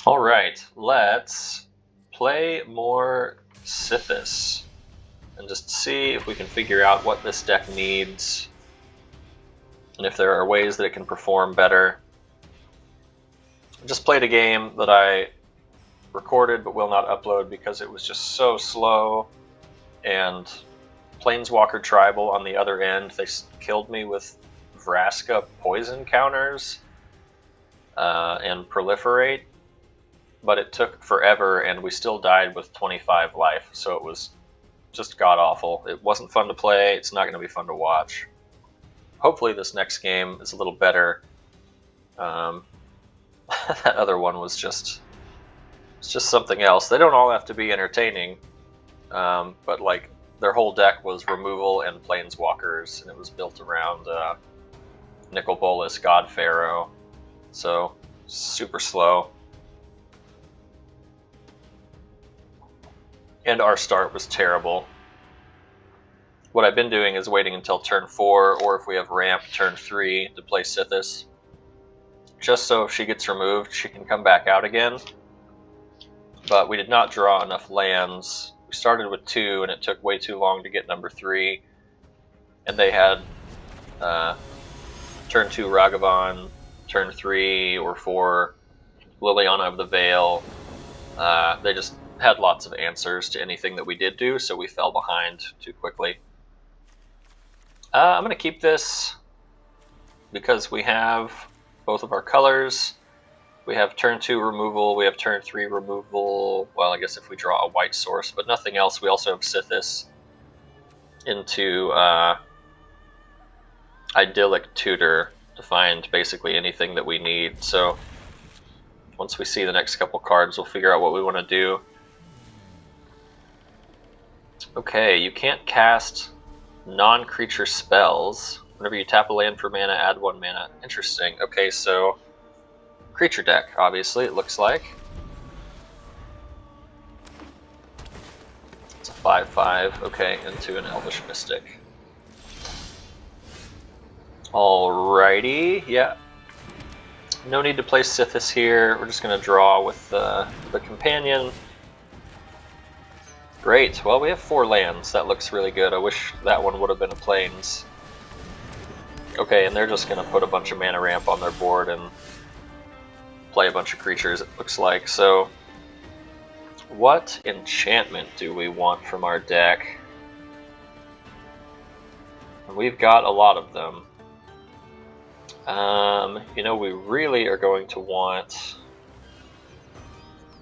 Alright, let's play more Sithis and just see if we can figure out what this deck needs and if there are ways that it can perform better. I just played a game that I recorded but will not upload because it was just so slow, and Planeswalker Tribal on the other end, they killed me with Vraska poison counters and Proliferate, but it took forever and we still died with 25 life, so it was just god-awful. It wasn't fun to play, it's not going to be fun to watch. Hopefully this next game is a little better. That other one was just something else. They don't all have to be entertaining, but like their whole deck was removal and planeswalkers, and it was built around Nicol Bolas, God Pharaoh, so super slow. And our start was terrible. What I've been doing is waiting until turn 4, or if we have ramp, turn 3 to play Sithis, just so if she gets removed, she can come back out again. But we did not draw enough lands. We started with 2, and it took way too long to get number 3. And they had turn 2 Ragavan, turn 3 or 4 Liliana of the Veil. They just had lots of answers to anything that we did do, so we fell behind too quickly. I'm going to keep this because we have both of our colors. We have turn 2 removal, we have turn 3 removal, well I guess if we draw a white source, but nothing else. We also have Sithis into Idyllic Tutor to find basically anything that we need. So once we see the next couple cards, we'll figure out what we want to do. Okay, you can't cast non-creature spells. Whenever you tap a land for mana, add 1 mana. Interesting. Okay, so creature deck, obviously, it looks like. It's a 5/5, okay, into an Elvish Mystic. Alrighty, yeah. No need to play Sithis here. We're just going to draw with the companion. Great, well we have 4 lands. That looks really good. I wish that one would have been a plains. Okay, and they're just going to put a bunch of mana ramp on their board and play a bunch of creatures, it looks like. So what enchantment do we want from our deck? We've got a lot of them. You know, we really are going to want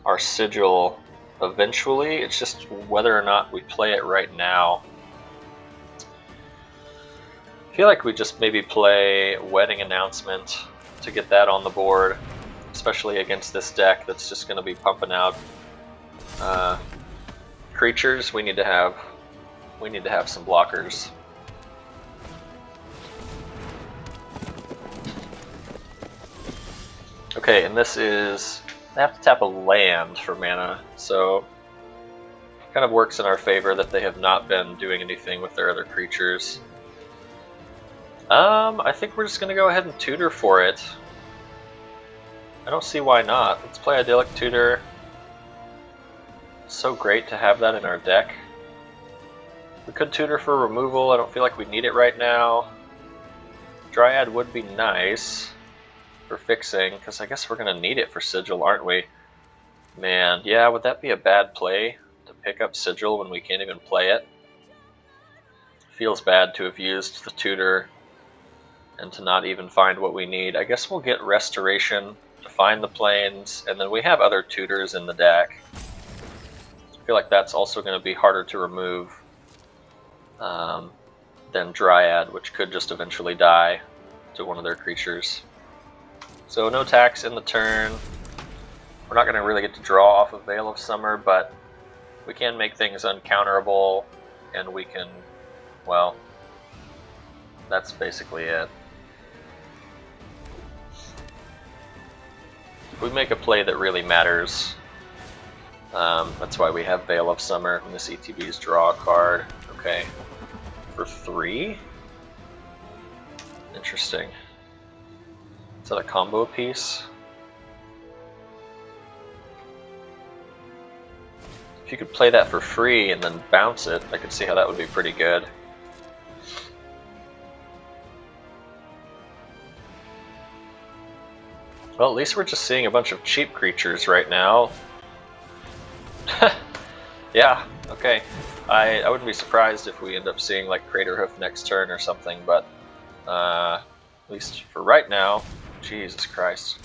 our Sigil eventually. It's just whether or not we play it right now. I feel like we just maybe play Wedding Announcement to get that on the board, especially against this deck that's just going to be pumping out creatures. We need to have some blockers. Okay, and this is, they have to tap a land for mana, so it kind of works in our favor that they have not been doing anything with their other creatures. I think we're just going to go ahead and tutor for it. I don't see why not. Let's play Idyllic Tutor. It's so great to have that in our deck. We could tutor for removal. I don't feel like we need it right now. Dryad would be nice for fixing, because I guess we're going to need it for Sigil, aren't we? Man, yeah, would that be a bad play to pick up Sigil when we can't even play it? Feels bad to have used the tutor and to not even find what we need. I guess we'll get Restoration to find the plains, and then we have other tutors in the deck. I feel like that's also going to be harder to remove than Dryad, which could just eventually die to one of their creatures. So no tax in the turn. We're not going to really get to draw off of Veil of Summer, but we can make things uncounterable, and we can, well, that's basically it. If we make a play that really matters, that's why we have Veil of Summer, and this ETB's draw a card. Okay, for 3? Interesting. Is that a combo piece? If you could play that for free and then bounce it, I could see how that would be pretty good. Well, at least we're just seeing a bunch of cheap creatures right now. Yeah, okay. I wouldn't be surprised if we end up seeing like Craterhoof next turn or something, but at least for right now, Jesus Christ.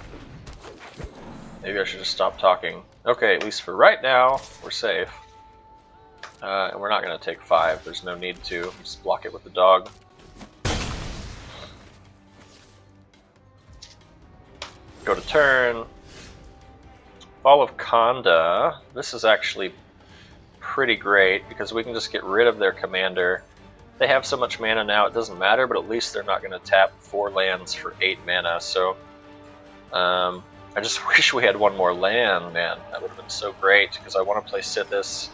Maybe I should just stop talking. Okay, at least for right now, we're safe. And we're not going to take 5, there's no need to. Just block it with the dog. Go to turn. Fall of Khanda. This is actually pretty great because we can just get rid of their commander. They have so much mana now, it doesn't matter, but at least they're not going to tap 4 lands for 8 mana. So I just wish we had one more land, man. That would have been so great because I want to play Sithis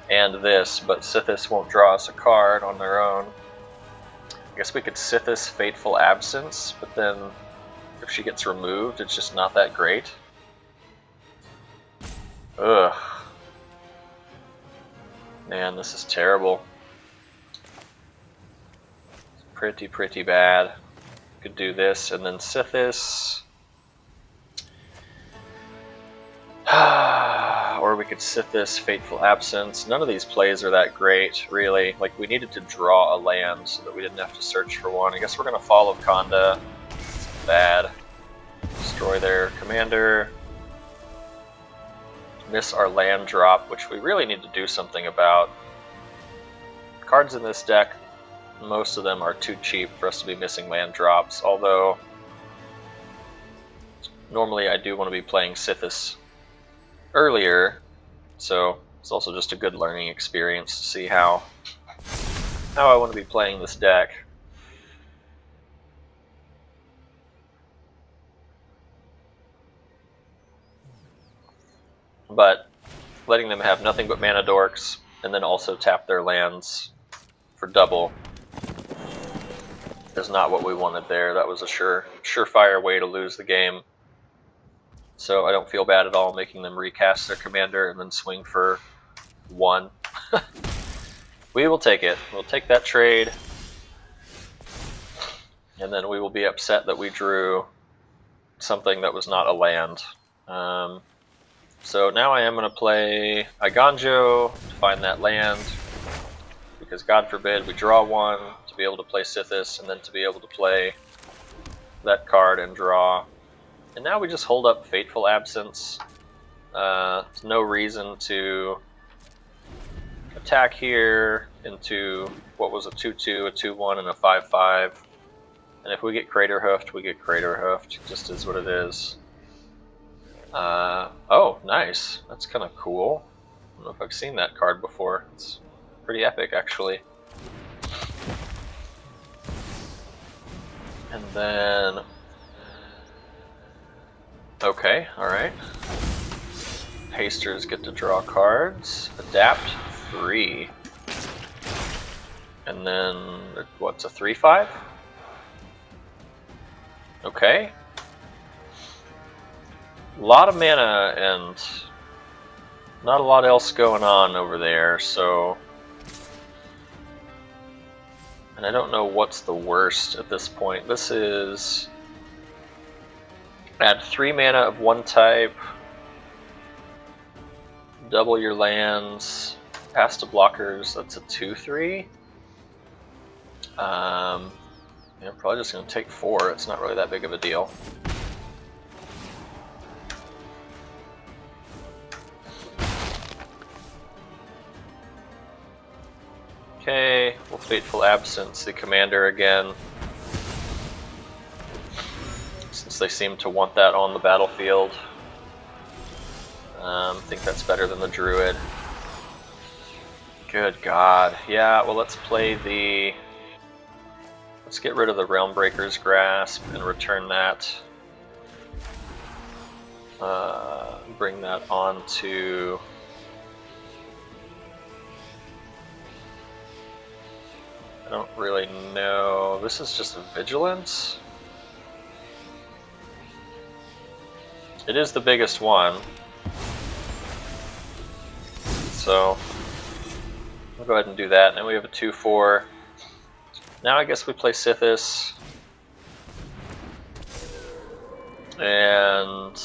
and this, but Sithis won't draw us a card on their own. I guess we could Sithis Fateful Absence, but then if she gets removed, it's just not that great. Ugh. Man, this is terrible. It's pretty bad. Could do this and then Sithis. Or we could Sithis Fateful Absence. None of these plays are that great, really. Like, we needed to draw a land so that we didn't have to search for one. I guess we're going to Fall of Khanda. Bad. Destroy their commander. Miss our land drop, which we really need to do something about. Cards in this deck, most of them are too cheap for us to be missing land drops, although normally I do want to be playing Sithis earlier, so it's also just a good learning experience to see how I want to be playing this deck. But letting them have nothing but mana dorks and then also tap their lands for double is not what we wanted there. That was a surefire way to lose the game. So I don't feel bad at all making them recast their commander and then swing for 1. We will take it. We'll take that trade. And then we will be upset that we drew something that was not a land. So now I am going to play Iganjo to find that land, because God forbid we draw one to be able to play Sithis and then to be able to play that card and draw. And now we just hold up Fateful Absence. There's no reason to attack here into what was a 2-2, a 2-1, and a 5-5. And if we get Craterhoofed, we get Craterhoofed. It just is what it is. Oh, nice. That's kind of cool. I don't know if I've seen that card before. It's pretty epic, actually. And then... Okay, alright. Hasters get to draw cards. Adapt 3. And then, what's a 3-5? Okay. A lot of mana and not a lot else going on over there, so... And I don't know what's the worst at this point. This is... Add 3 mana of one type. Double your lands. Pass to blockers, that's a 2-3. Yeah, probably just going to take 4. It's not really that big of a deal. Okay, we'll Fateful Absence the commander again, since they seem to want that on the battlefield. I think that's better than the Druid. Good God. Yeah, well, let's play the... Let's get rid of the Realmbreaker's Grasp and return that. Bring that on to... I don't really know. This is just a Vigilance? It is the biggest one. So we'll go ahead and do that. And then we have a 2/4. Now I guess we play Sithis. And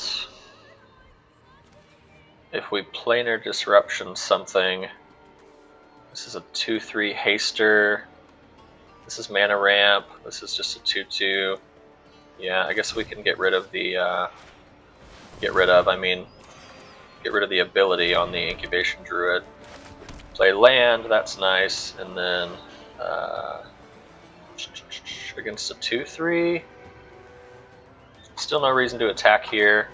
if we planar disruption something, this is a 2/3 haster. This is mana ramp. This is just a 2/2. Yeah, I guess we can get rid of the get rid of the ability on the Incubation Druid. Play land, that's nice, and then against a 2/3. Still no reason to attack here.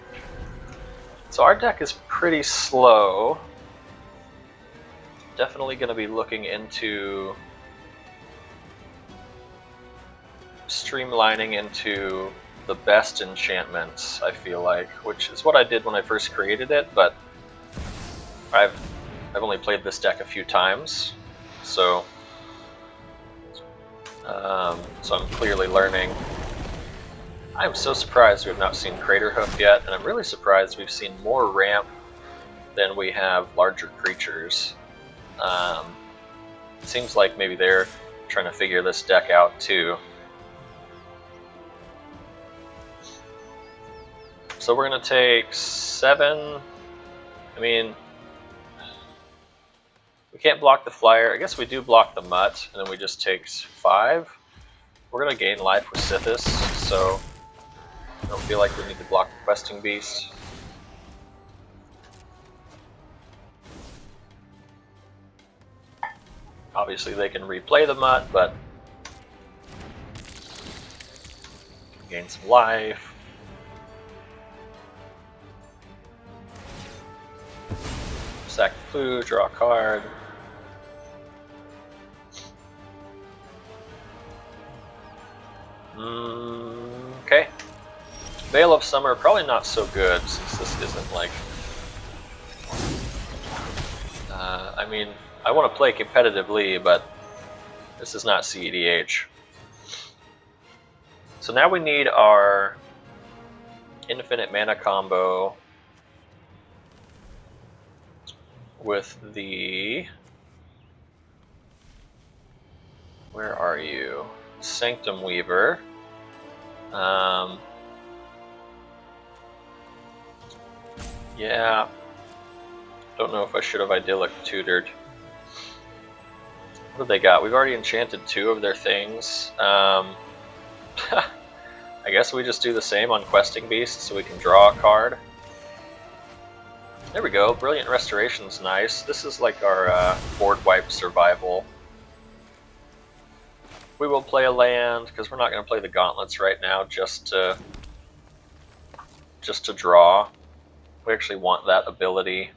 So our deck is pretty slow. Definitely going to be looking into streamlining into the best enchantments, I feel like, which is what I did when I first created it, but I've only played this deck a few times, so I'm clearly learning. I'm so surprised we have not seen Craterhoof yet, and I'm really surprised we've seen more ramp than we have larger creatures. It seems like maybe they're trying to figure this deck out too. So we're going to take 7. I mean, we can't block the flyer. I guess we do block the mutt, and then we just take 5. We're going to gain life with Sithis, so I don't feel like we need to block the questing beast. Obviously they can replay the mutt, but gain some life. Sack the clue, draw a card. Okay. Veil of Summer, probably not so good since this isn't like... I mean, I want to play competitively, but this is not CEDH. So now we need our infinite mana combo with the... Where are you? Sanctum Weaver. Yeah. Don't know if I should have Idyllic Tutored. What have they got? We've already enchanted 2 of their things. I guess we just do the same on Questing Beast so we can draw a card. There we go. Brilliant Restoration's nice. This is like our board wipe survival. We will play a land because we're not going to play the gauntlets right now just to draw. We actually want that ability.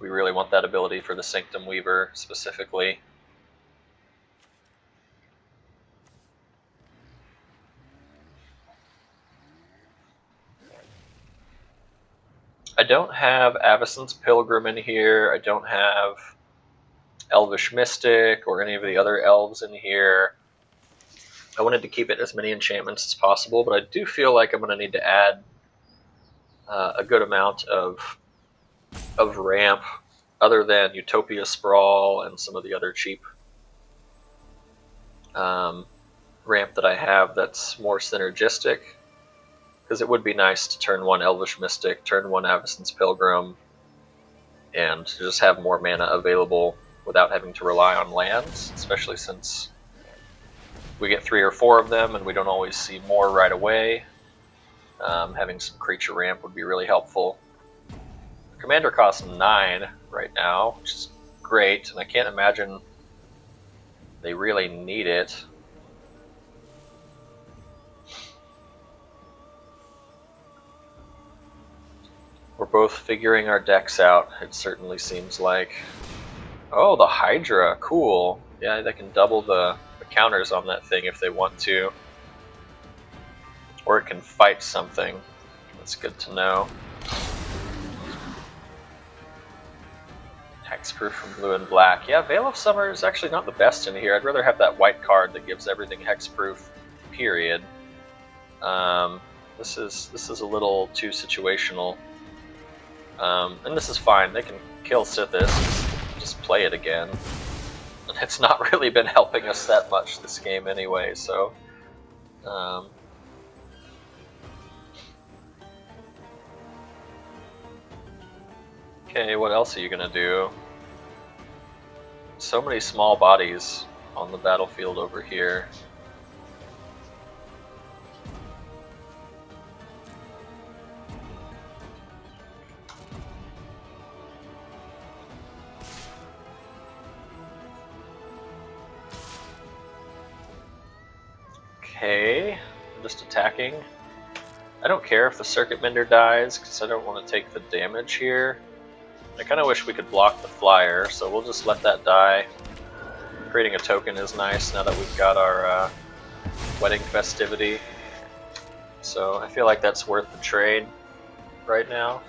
We really want that ability for the Sanctum Weaver specifically. I don't have Avacyn's Pilgrim in here. I don't have Elvish Mystic or any of the other elves in here. I wanted to keep it as many enchantments as possible, but I do feel like I'm going to need to add a good amount of ramp other than Utopia Sprawl and some of the other cheap ramp that I have that's more synergistic. Because it would be nice to turn 1 Elvish Mystic, turn 1 Avacyn's Pilgrim, and to just have more mana available without having to rely on lands, especially since we get 3 or 4 of them and we don't always see more right away. Having some creature ramp would be really helpful. Commander costs 9 right now, which is great, and I can't imagine they really need it. We're both figuring our decks out, it certainly seems like. Oh, the Hydra, cool. Yeah, they can double the counters on that thing if they want to. Or it can fight something. That's good to know. Hexproof from blue and black. Yeah, Veil of Summer is actually not the best in here. I'd rather have that white card that gives everything hexproof, period. This is a little too situational. And this is fine. They can kill Sithis, just play it again. And it's not really been helping us that much this game anyway, so... Okay, what else are you gonna do? So many small bodies on the battlefield over here. Okay, I'm just attacking. I don't care if the Circuit Mender dies, because I don't want to take the damage here. I kind of wish we could block the flyer, so we'll just let that die. Creating a token is nice now that we've got our wedding festivity. So I feel like that's worth the trade right now.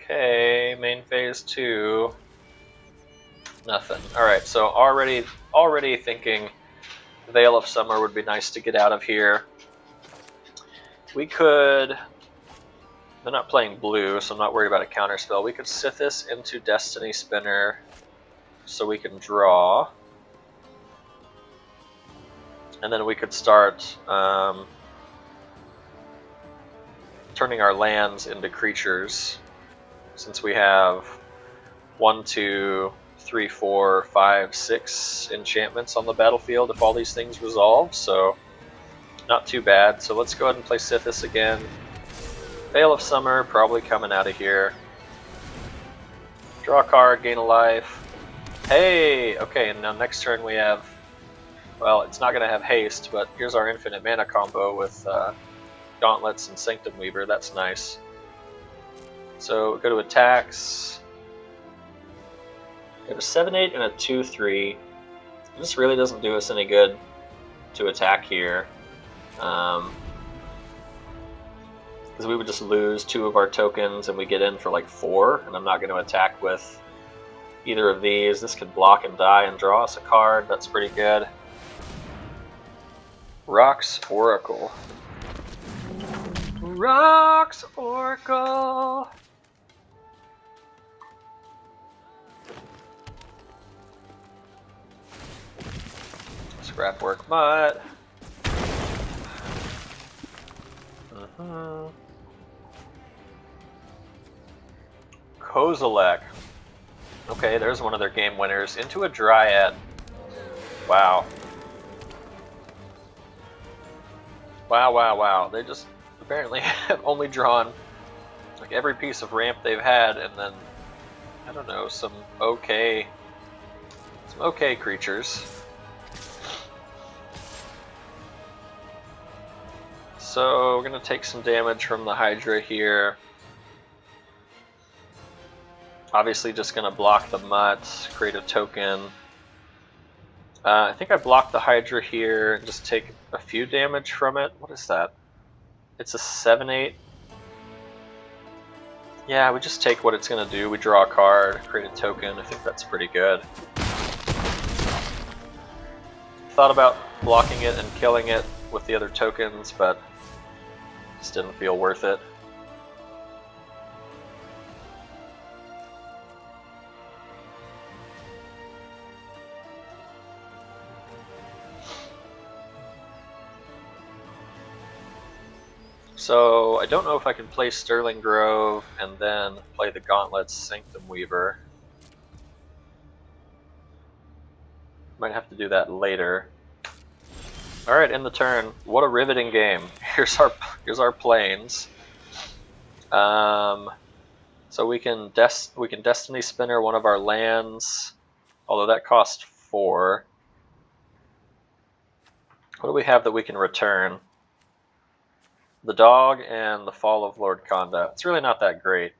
Okay, main phase 2. Nothing. Alright, so already thinking Veil of Summer would be nice to get out of here. We could... They're not playing blue, so I'm not worried about a counterspell. We could Sithis into Destiny Spinner so we can draw. And then we could start turning our lands into creatures, since we have 1, 2, 3, 4, 5, 6 enchantments on the battlefield if all these things resolve, so not too bad. So let's go ahead and play Sithis again. Veil of Summer probably coming out of here. Draw a card, gain a life. Hey! Okay, and now next turn we have... Well, it's not going to have haste, but here's our infinite mana combo with Gauntlets and Sanctum Weaver. That's nice. So go to attacks. We have a 7-8 and a 2-3. This really doesn't do us any good to attack here. Because we would just lose 2 of our tokens and we get in for like 4, and I'm not going to attack with either of these. This could block and die and draw us a card. That's pretty good. Rock's Oracle. Rock's Oracle! Scrapwork Mutt. Kozilek. Okay, there's one of their game winners. Into a Dryad. Wow. Wow, wow, wow. They just apparently have only drawn like every piece of ramp they've had, and then, I don't know, some okay creatures. So we're going to take some damage from the Hydra here. Obviously just going to block the Mutt, create a token. I think I blocked the Hydra here and just take a few damage from it. What is that? It's a 7-8. Yeah, we just take what it's going to do. We draw a card, create a token. I think that's pretty good. Thought about blocking it and killing it with the other tokens, but just didn't feel worth it. So I don't know if I can play Sterling Grove and then play the Gauntlets Sanctum Weaver. Might have to do that later. Alright, in the turn. What a riveting game. Here's our planes. So we can Destiny Spinner one of our lands, although that costs 4. What do we have that we can return? The Dog and the Fall of Lord Conda. It's really not that great.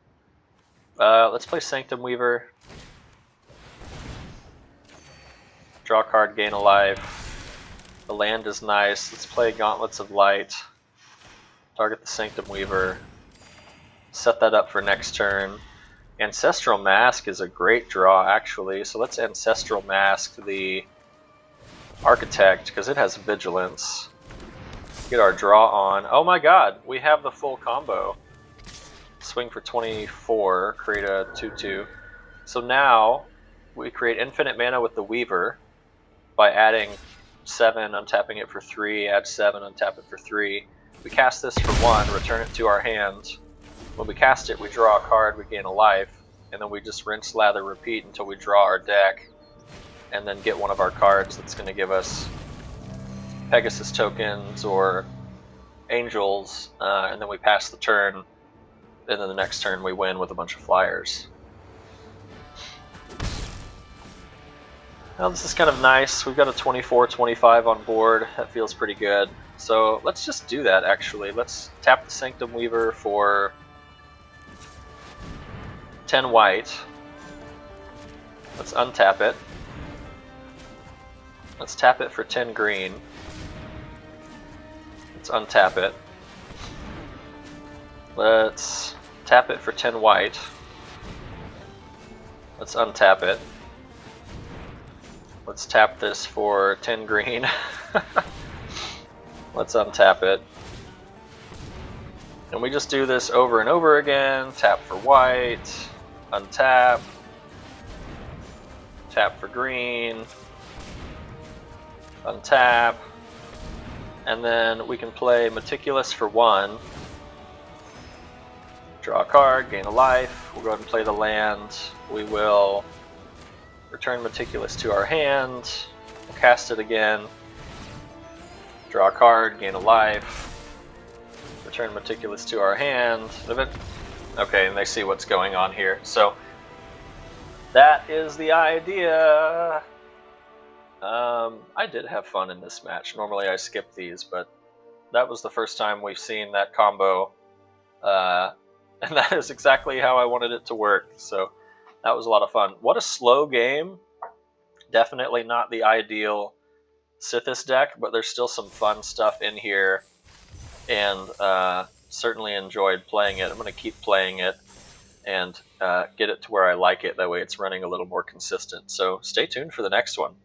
Let's play Sanctum Weaver. Draw a card, gain a life. The land is nice. Let's play Gauntlets of Light. Target the Sanctum Weaver. set that up for next turn. Ancestral Mask is a great draw, actually, so let's Ancestral Mask the Architect, because it has Vigilance. Get our draw on. Oh my god, we have the full combo. Swing for 24, create a 2/2. So now we create infinite mana with the Weaver by adding 7, untapping it for 3, add 7, untap it for 3. We cast this for 1, return it to our hand. When we cast it, we draw a card, we gain a life, and then we just rinse, lather, repeat until we draw our deck, and then get one of our cards that's going to give us Pegasus tokens or Angels, and then we pass the turn, and then the next turn we win with a bunch of flyers. Now this is kind of nice. We've got a 24-25 on board. That feels pretty good. So let's just do that, actually. Let's tap the Sanctum Weaver for 10 white. Let's untap it. Let's tap it for 10 green. Let's untap it. Let's tap it for 10 white. Let's untap it. Let's tap this for 10 green. Let's untap it. And we just do this over and over again. Tap for white, untap, tap for green, untap, and then we can play Meticulous for 1. Draw a card, gain a life. We'll go ahead and play the land. We will return Meticulous to our hand. We'll cast it again. Draw a card, gain a life. Return Meticulous to our hand. Okay, and they see what's going on here. So that is the idea. I did have fun in this match. Normally I skip these, but that was the first time we've seen that combo. And that is exactly how I wanted it to work. So that was a lot of fun. What a slow game. Definitely not the ideal Sithis deck, but there's still some fun stuff in here. And certainly enjoyed playing it. I'm going to keep playing it and get it to where I like it. That way it's running a little more consistent. So stay tuned for the next one.